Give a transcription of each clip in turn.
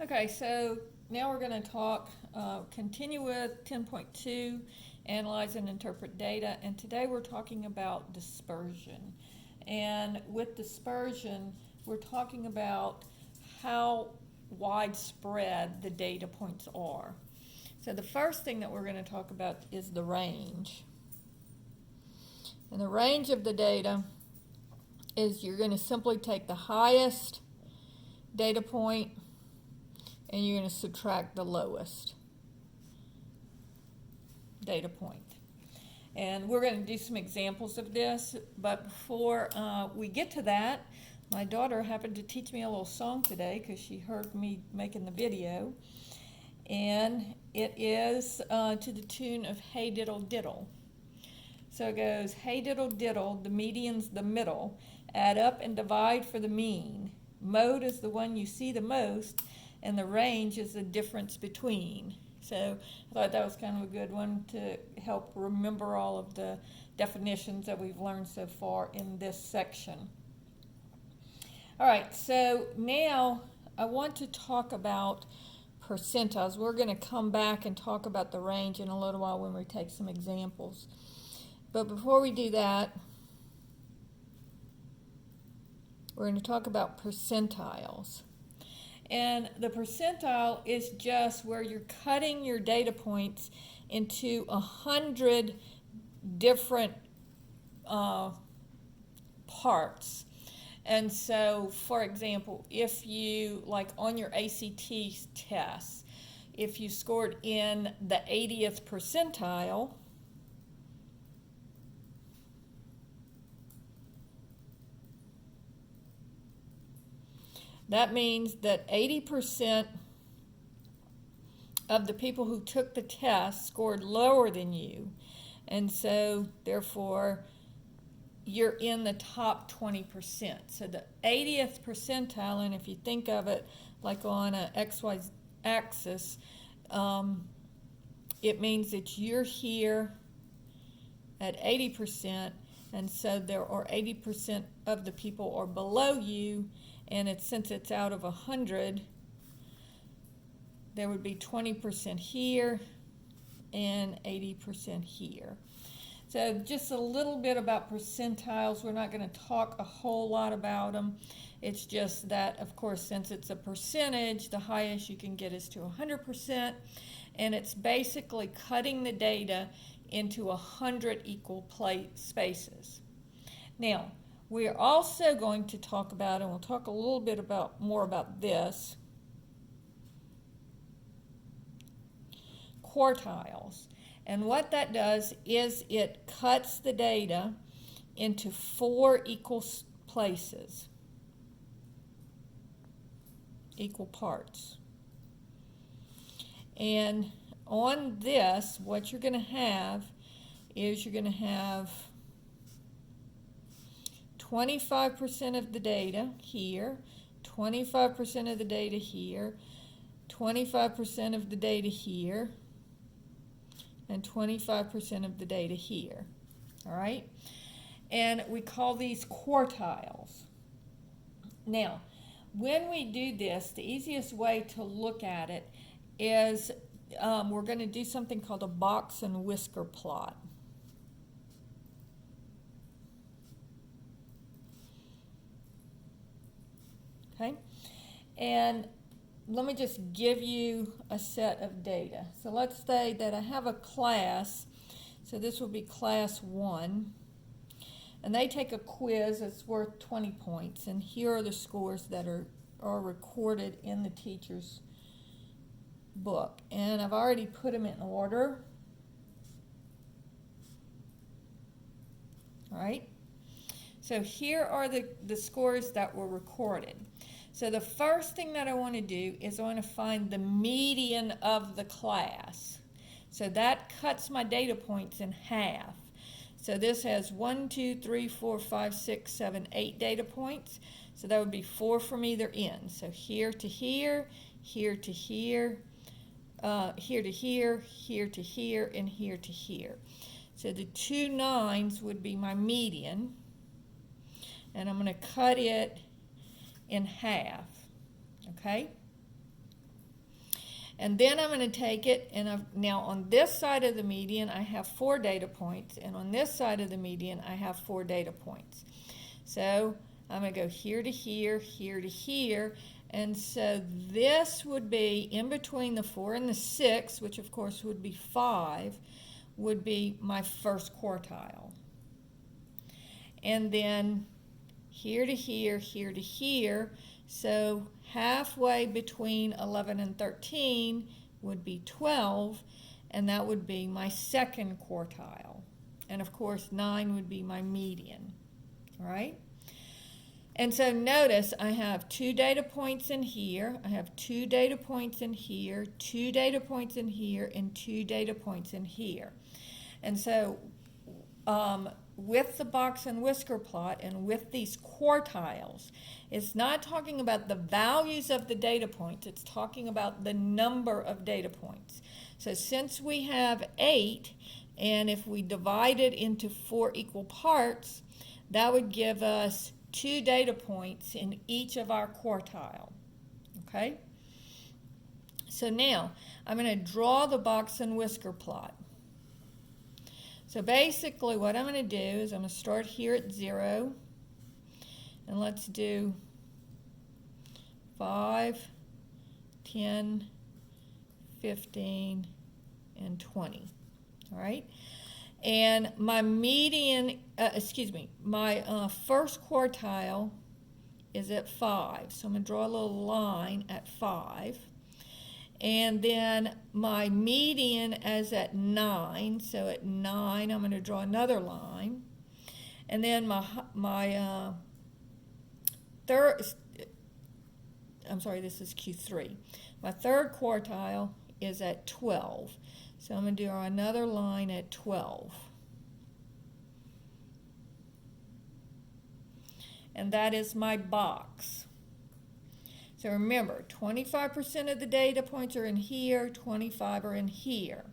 Okay, so now we're going to continue with 10.2, analyze and interpret data, and today we're talking about dispersion. And with dispersion, we're talking about how widespread the data points are. So the first thing that we're going to talk about is the range. And the range of the data is you're going to simply take the highest data point and you're going to subtract the lowest data point. And we're going to do some examples of this, but before we get to that, my daughter happened to teach me a little song today because she heard me making the video, and it is to the tune of Hey Diddle Diddle. So it goes, hey diddle diddle, the median's the middle, add up and divide for the mean. Mode is the one you see the most, and the range is the difference between. So I thought that was kind of a good one to help remember all of the definitions that we've learned so far in this section. All right, so now I want to talk about percentiles. We're going to come back and talk about the range in a little while when we take some examples. But before we do that, we're going to talk about percentiles. And the percentile is just where you're cutting your data points into 100 different parts. And so, for example, if you, like on your ACT test, if you scored in the 80th percentile, that means that 80% of the people who took the test scored lower than you. And so, therefore, you're in the top 20%. So the 80th percentile, and if you think of it like on an XY axis, it means that you're here at 80%, and so there are 80% of the people are below you, and since it's out of 100, there would be 20% here and 80% here. So just a little bit about percentiles. We're not going to talk a whole lot about them. It's just that, of course, since it's a percentage, the highest you can get is to 100%, and it's basically cutting the data into 100 equal spaces. Now, we're also going to talk about, and we'll talk a little bit more about this, quartiles. And what that does is it cuts the data into 4 equal places, equal parts. And on this, what you're going to have is you're going to have 25% of the data here, 25% of the data here, 25% of the data here, and 25% of the data here. All right? And we call these quartiles. Now, when we do this, the easiest way to look at it is we're going to do something called a box and whisker plot. Okay? And let me just give you a set of data. So let's say that I have a class, so this will be class 1, and they take a quiz that's worth 20 points, and here are the scores that are recorded in the teacher's book. And I've already put them in order. All right? So here are the scores that were recorded. So the first thing that I want to do is I want to find the median of the class. So that cuts my data points in half. So this has 1, 2, 3, 4, 5, 6, 7, 8 data points. So that would be 4 from either end. So here to here, here to here, here to here, here to here, and here to here. So the 2 9s would be my median. And I'm going to cut it in half, okay? And then I'm going to take it, and now on this side of the median, I have 4 data points, and on this side of the median, I have 4 data points. So I'm going to go here to here, here to here, and so this would be in between the 4 and the 6, which of course would be 5, would be my first quartile. And then here to here, here to here, so halfway between 11 and 13 would be 12, and that would be my second quartile. And of course 9 would be my median, all right? And so notice I have 2 data points in here, I have 2 data points in here, 2 data points in here, and 2 data points in here. And so with the box and whisker plot and with these quartiles, it's not talking about the values of the data points, it's talking about the number of data points. So since we have 8, and if we divide it into 4 equal parts, that would give us 2 data points in each of our quartile, okay? So now, I'm going to draw the box and whisker plot. So basically what I'm going to do is I'm going to start here at 0, and let's do 5, 10, 15, and 20, all right? And my median, my first quartile is at 5. So I'm going to draw a little line at 5. And then my median is at 9. So at 9, I'm going to draw another line. And then my third, I'm sorry, this is Q3. My third quartile is at 12. So I'm going to draw another line at 12. And that is my box. So remember, 25% of the data points are in here, 25 are in here.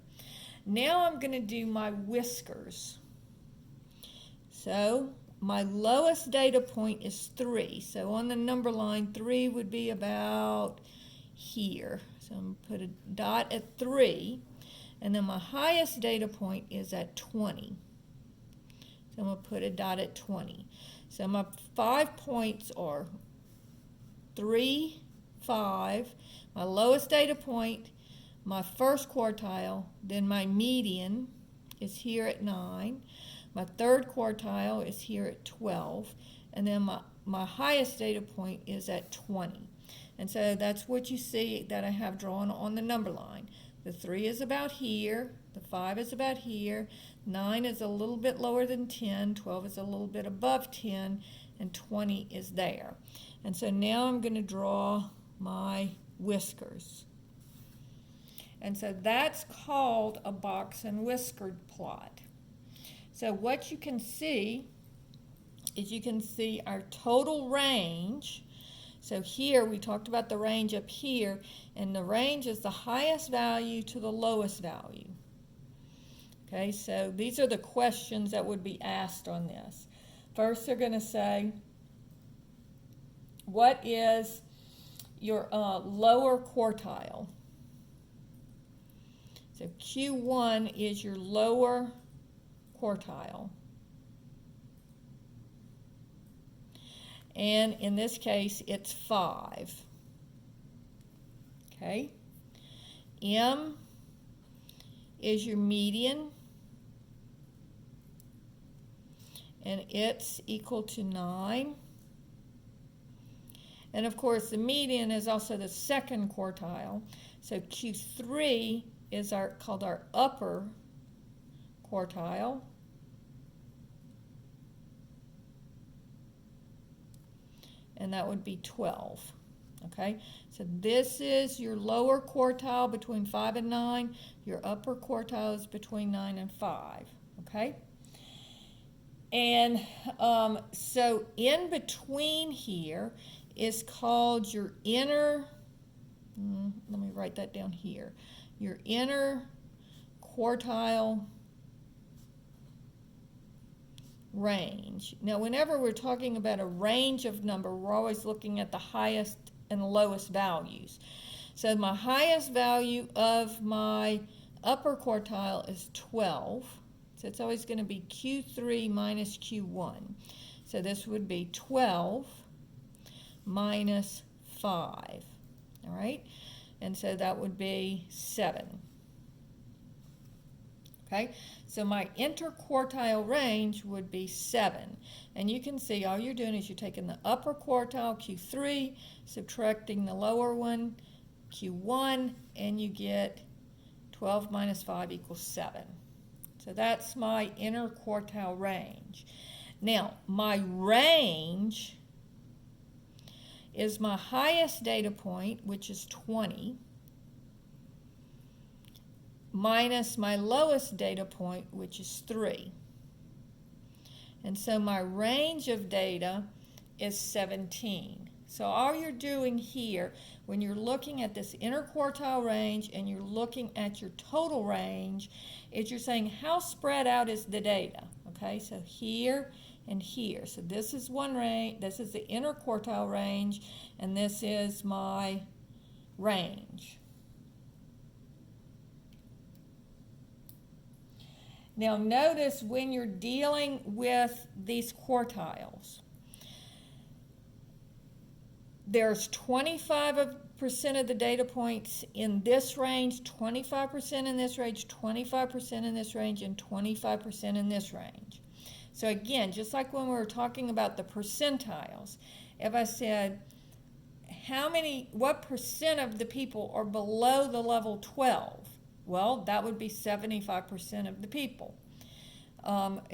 Now I'm going to do my whiskers. So my lowest data point is 3. So on the number line, 3 would be about here. So I'm going to put a dot at 3. And then my highest data point is at 20. So I'm going to put a dot at 20. So my 5 points are 3, 5, my lowest data point, my first quartile, then my median is here at 9, my third quartile is here at 12, and then my highest data point is at 20. And so that's what you see that I have drawn on the number line. The 3 is about here, the 5 is about here, 9 is a little bit lower than 10, 12 is a little bit above 10, and 20 is there. And so now I'm going to draw my whiskers. And so that's called a box and whiskered plot. So what you can see is you can see our total range. So here we talked about the range up here, and the range is the highest value to the lowest value. Okay, so these are the questions that would be asked on this. First, they're going to say, what is your lower quartile? So Q1 is your lower quartile. And in this case, it's 5. Okay. M is your median, and it's equal to 9. And of course, the median is also the second quartile. So Q3 is called our upper quartile. And that would be 12. Okay, so this is your lower quartile between 5 and 9. Your upper quartile is between 9 and 5. Okay, and so in between here is called your inner, let me write that down here, your inner quartile range. Now, whenever we're talking about a range of number, we're always looking at the highest and lowest values. So my highest value of my upper quartile is 12. So it's always going to be Q3 minus Q1. So this would be 12 minus 5. All right? And so that would be 7. Okay? So my interquartile range would be 7. And you can see all you're doing is you're taking the upper quartile, Q3, subtracting the lower one, Q1, and you get 12 minus 5 equals 7. So that's my interquartile range. Now, my range is my highest data point, which is 20, minus my lowest data point, which is 3. And so my range of data is 17. So all you're doing here, when you're looking at this interquartile range and you're looking at your total range, is you're saying how spread out is the data. Okay, so here and here. So this is one range, this is the interquartile range, and this is my range. Now notice when you're dealing with these quartiles, there's 25% of the data points in this range, 25% in this range, 25% in this range, and 25% in this range. So again, just like when we were talking about the percentiles, if I said, what percent of the people are below the level 12? Well, that would be 75% of the people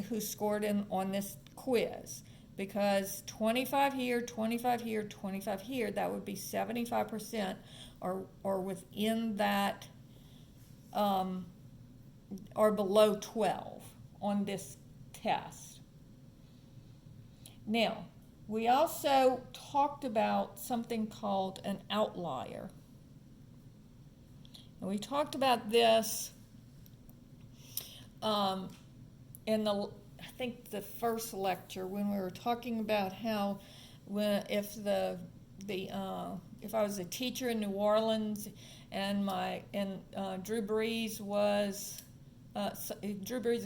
who scored on this quiz. Because 25 here, 25 here, 25 here, that would be 75% or within that, or below 12 on this test. Now, we also talked about something called an outlier. And we talked about this in I think the first lecture when we were talking about how if I was a teacher in New Orleans and Drew Brees'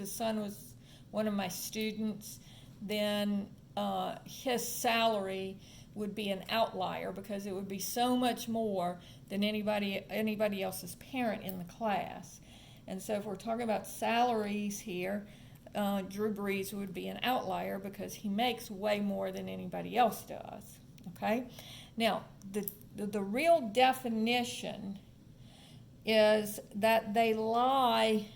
son was one of my students, then his salary would be an outlier because it would be so much more than anybody else's parent in the class. And so if we're talking about salaries here, Drew Brees would be an outlier because he makes way more than anybody else does. Okay? Now, the real definition is that they lie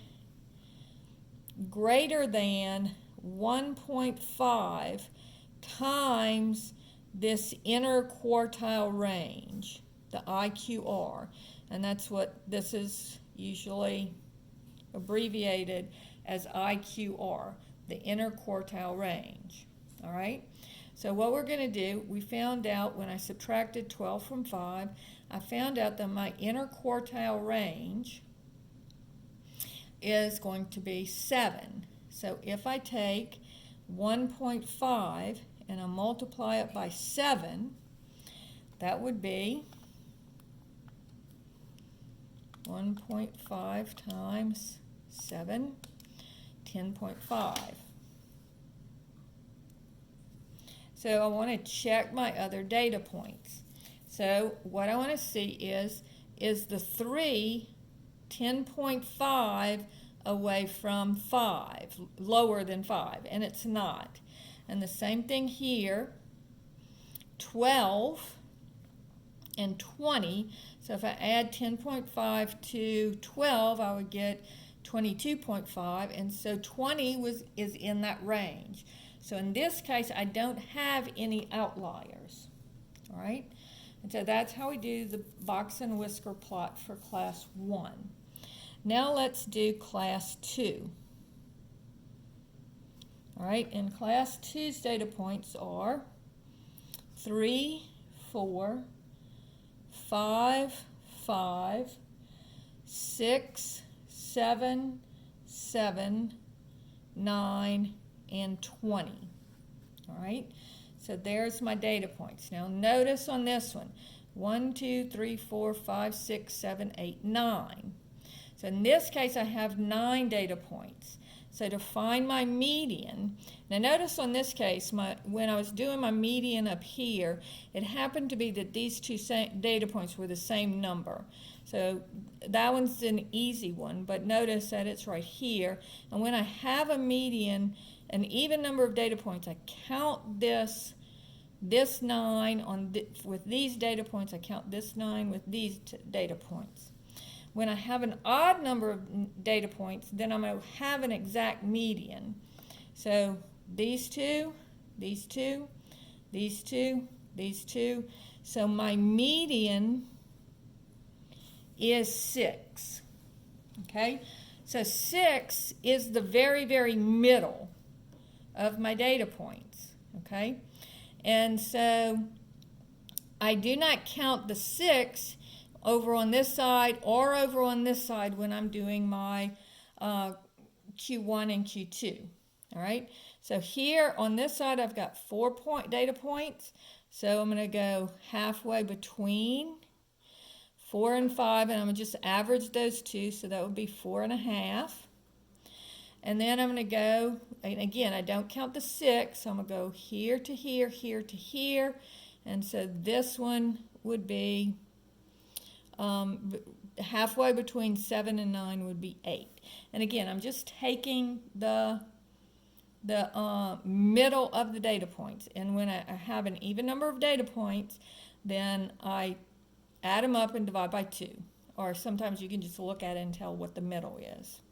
greater than 1.5 times this interquartile range, the IQR, and that's what this is usually abbreviated as IQR, the interquartile range. All right? So what we're going to do, we found out when I subtracted 12 from 5, I found out that my interquartile range is going to be 7. So if I take 1.5 and I multiply it by 7, that would be 1.5 times 7, 10.5. So I want to check my other data points. So what I want to see is the 3 10.5 away from 5, lower than 5, and it's not. And the same thing here, 12 and 20. So if I add 10.5 to 12, I would get 22.5, and so 20 is in that range. So in this case, I don't have any outliers. All right? And so that's how we do the box and whisker plot for class 1. Now let's do class 2. All right, and class 2's data points are 3, 4, 5, 5, 6, 7, 7, 9, and 20. All right, so there's my data points. Now notice on this one, 1, 2, 3, 4, 5, 6, 7, 8, 9. So in this case, I have 9 data points. So to find my median, now notice on this case, when I was doing my median up here, it happened to be that these two data points were the same number. So that one's an easy one, but notice that it's right here. And when I have a median, an even number of data points, I count this 9 with these data points, I count this 9 with these data points. When I have an odd number of data points, then I'm going to have an exact median. So these two, these two, these two, these two. So my median is 6. Okay? So 6 is the very, very middle of my data points. Okay? And so I do not count the 6 over on this side or over on this side when I'm doing my Q1 and Q2. All right, so here on this side I've got 4 data points, so I'm going to go halfway between 4 and 5, and I'm going to just average those two, so that would be 4.5. And then I'm going to go, and again, I don't count the 6, so I'm going to go here to here, here to here, and so this one would be halfway between 7 and 9 would be 8. And again, I'm just taking the middle of the data points. And when I have an even number of data points, then I add them up and divide by 2. Or sometimes you can just look at it and tell what the middle is.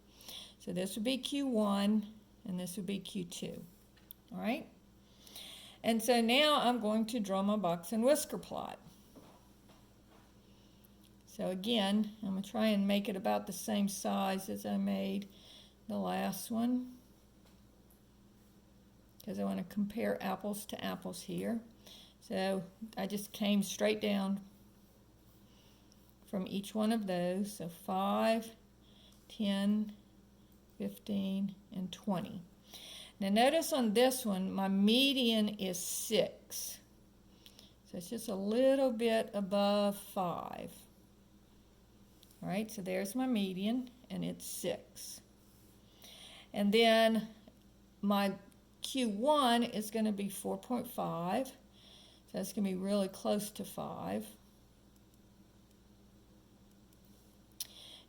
So this would be Q1 and this would be Q2. All right? And so now I'm going to draw my box and whisker plot. So again, I'm going to try and make it about the same size as I made the last one, because I want to compare apples to apples here. So I just came straight down from each one of those. So 5, 10, 15, and 20. Now notice on this one, my median is 6. So it's just a little bit above 5. All right, so there's my median, and it's 6. And then my Q1 is going to be 4.5. So that's going to be really close to 5.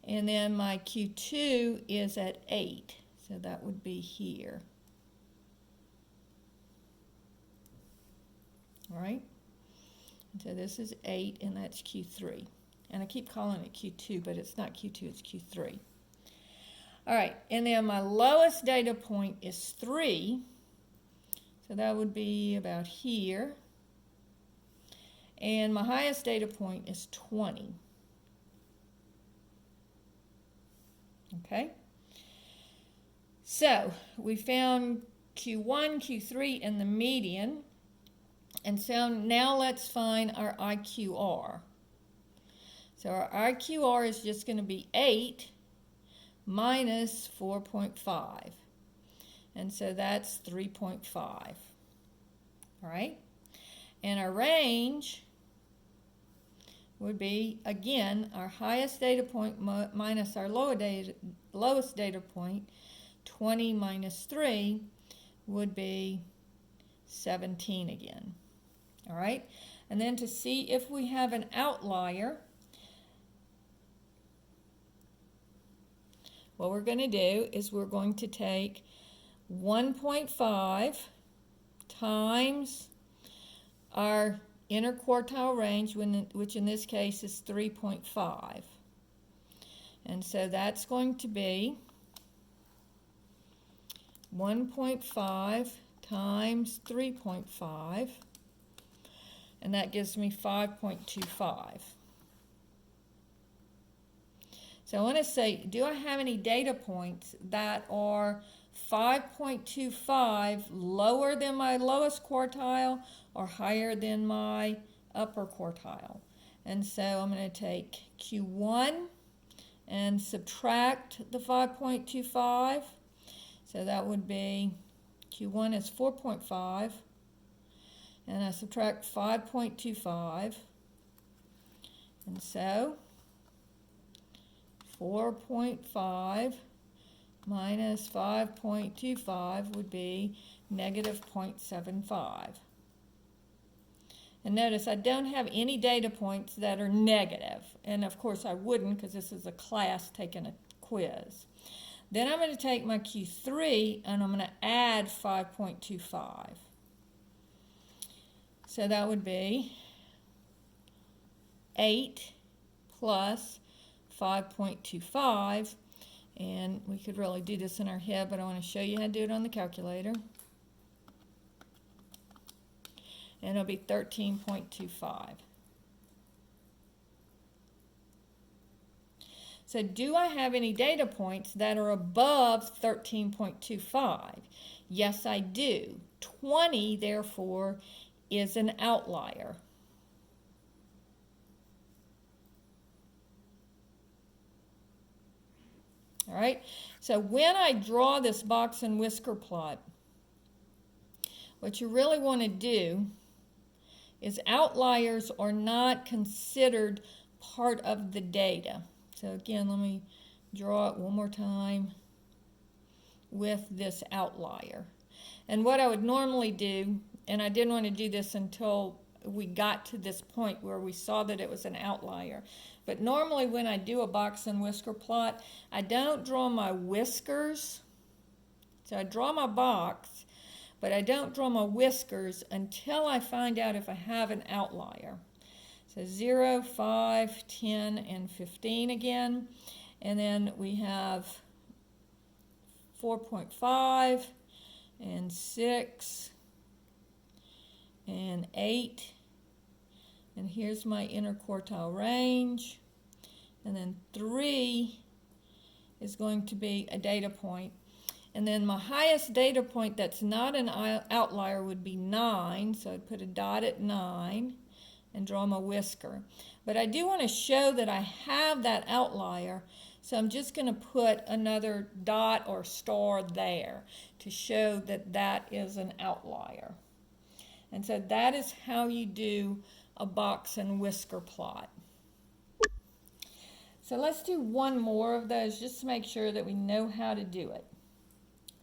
And then my Q2 is at 8. So that would be here. All right, and so this is 8, and that's Q3. And I keep calling it Q2, but it's not Q2, it's Q3. All right, and then my lowest data point is 3. So that would be about here. And my highest data point is 20. Okay? So we found Q1, Q3, and the median. And so now let's find our IQR. So our IQR is just going to be 8 minus 4.5. And so that's 3.5. All right? And our range would be, again, our highest data point minus our lowest data point. 20 minus 3 would be 17 again. All right? And then to see if we have an outlier, what we're going to do is we're going to take 1.5 times our inner quartile range, which in this case is 3.5. And so that's going to be 1.5 times 3.5, and that gives me 5.25. So I want to say, do I have any data points that are 5.25 lower than my lowest quartile or higher than my upper quartile? And so I'm going to take Q1 and subtract the 5.25. So that would be, Q1 is 4.5, and I subtract 5.25. And so 4.5 minus 5.25 would be negative 0.75. And notice I don't have any data points that are negative. And of course I wouldn't, because this is a class taking a quiz. Then I'm going to take my Q3 and I'm going to add 5.25. So that would be 8 plus 5.25. And we could really do this in our head, but I want to show you how to do it on the calculator. And it'll be 13.25. So do I have any data points that are above 13.25? Yes, I do. 20, therefore, is an outlier. All right, so when I draw this box and whisker plot, what you really want to do is outliers are not considered part of the data. So again, let me draw it one more time with this outlier. And what I would normally do, and I didn't want to do this until we got to this point where we saw that it was an outlier. But normally when I do a box and whisker plot, I don't draw my whiskers. So I draw my box, but I don't draw my whiskers until I find out if I have an outlier. So 0, 5, 10, and 15 again. And then we have 4.5 and 6 and 8. And here's my interquartile range. And then 3 is going to be a data point. And then my highest data point that's not an outlier would be 9. So I'd put a dot at 9 and draw my whisker. But I do want to show that I have that outlier. So I'm just going to put another dot or star there to show that that is an outlier. And so that is how you do a box and whisker plot. So let's do one more of those just to make sure that we know how to do it.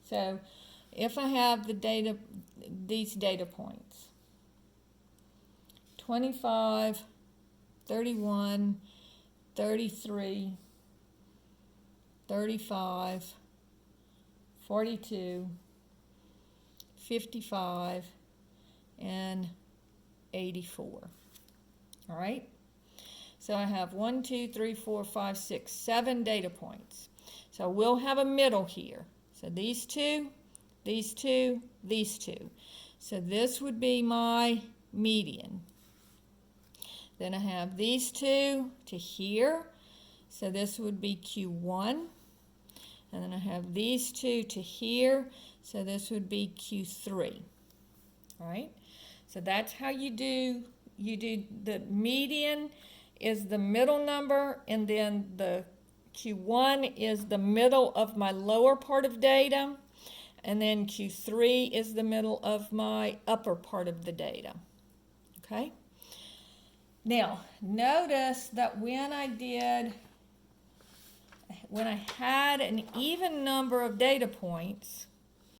So if I have the data, these data points, 25, 31, 33, 35, 42, 55, and 84. All right? So I have 1, 2, 3, 4, 5, 6, 7 data points. So we'll have a middle here. So these two, these two, these two. So this would be my median. Then I have these two to here. So this would be Q1. And then I have these two to here. So this would be Q3. All right? So that's how you do the median is the middle number, and then the Q1 is the middle of my lower part of data, and then Q3 is the middle of my upper part of the data. Okay? Now, notice that when I had an even number of data points,